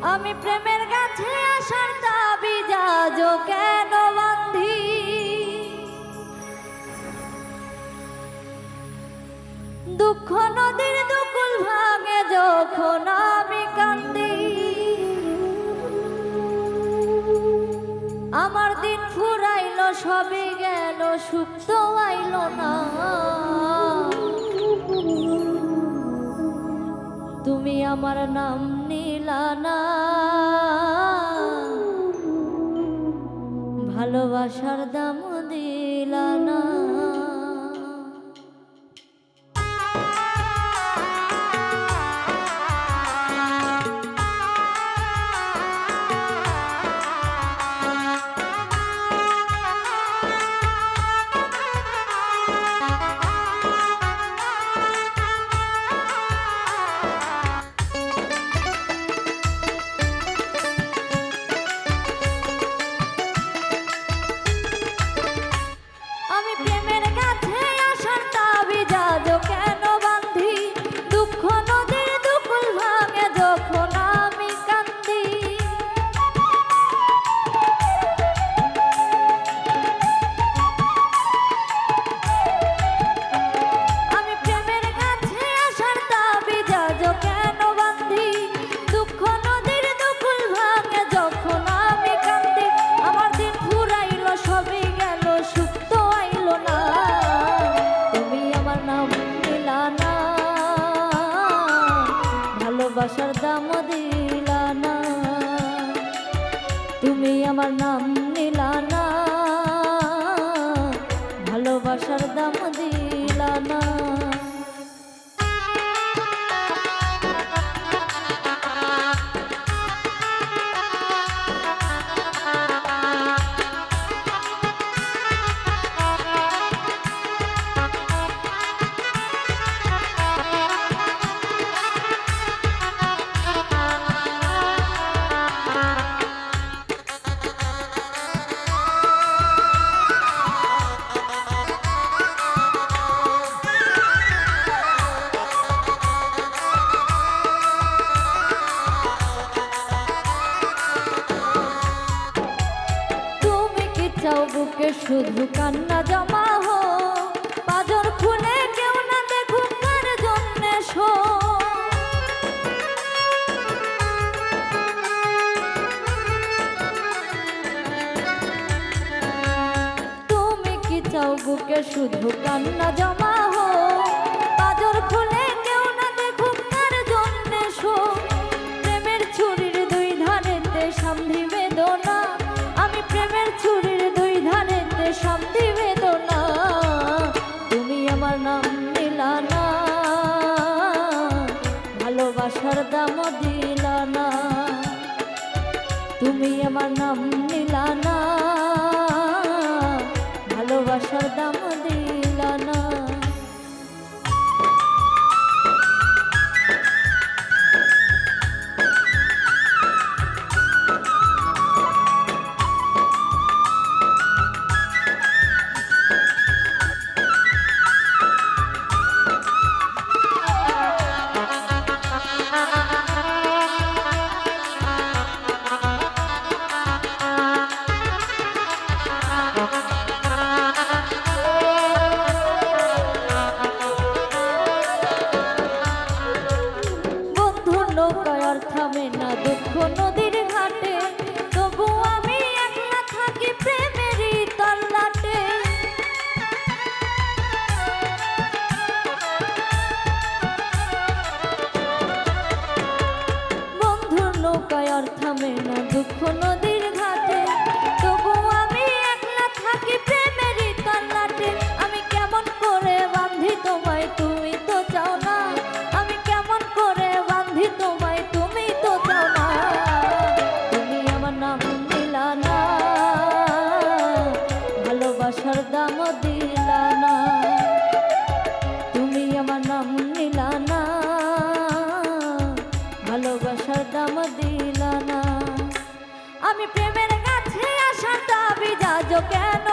আমি প্রেমের কাছে আসার দাবি যাজ কেন বান্ধি, দুঃখ নদীর দুকুল ভাঙে যখন আমি কান্দি। আমার দিন ফুরাইল সবই গেল, সুখ তো আইল না। তুমি আমার নাম নিলা না, ভালোবাসার দাম দিলা না। ভালোবাসার দাম দিলা না, তুমি আমার নাম নিলা না, ভালোবাসার দাম দিলা না। বুকে শুধু কান্না জমা হো, পাজর খুলে কেউ না দেখুক কার জন্যে শো। তুমি কি চাও বুকে শুধু কান্না জমা হো, পাজর খুলে কেউ না দেখুক কার জন্যে শো। প্রেমের ছুরির দুই ধারেতে সামনে বেদনা, আমি প্রেমের ছুরির দুই ধারেতে শান্তি বেদনা। তুমি আমার নাম নিলা না, ভালোবাসার দাম দিলা না, তুমি আমার নাম নিলা না, ভালোবাসার দাম দিলা না। থামে না দুঃখ নদীর ঘাটে, তবু আমি একলা থাকি প্রেমেরই তল্লাটে। বন্ধুর নৌকায় আর থামে না দুঃখ নদীর ঘাটে, তবু আমি একলা থাকি প্রেমেরই তল্লাটে। আমি কেমন করে বান্ধি তোমায়, তুমি তো চাও না, আমি কেমন করে বান্ধি তোমায়, তুমি তো চাও না। তুমি আমার নাম দিলা না, ভালোবাসার দাম দিলা না, তুমি আমার নাম নিলা না, ভালোবাসার দাম দিলা না। আমি প্রেমের কাছে আসার দাবি যাজ কেন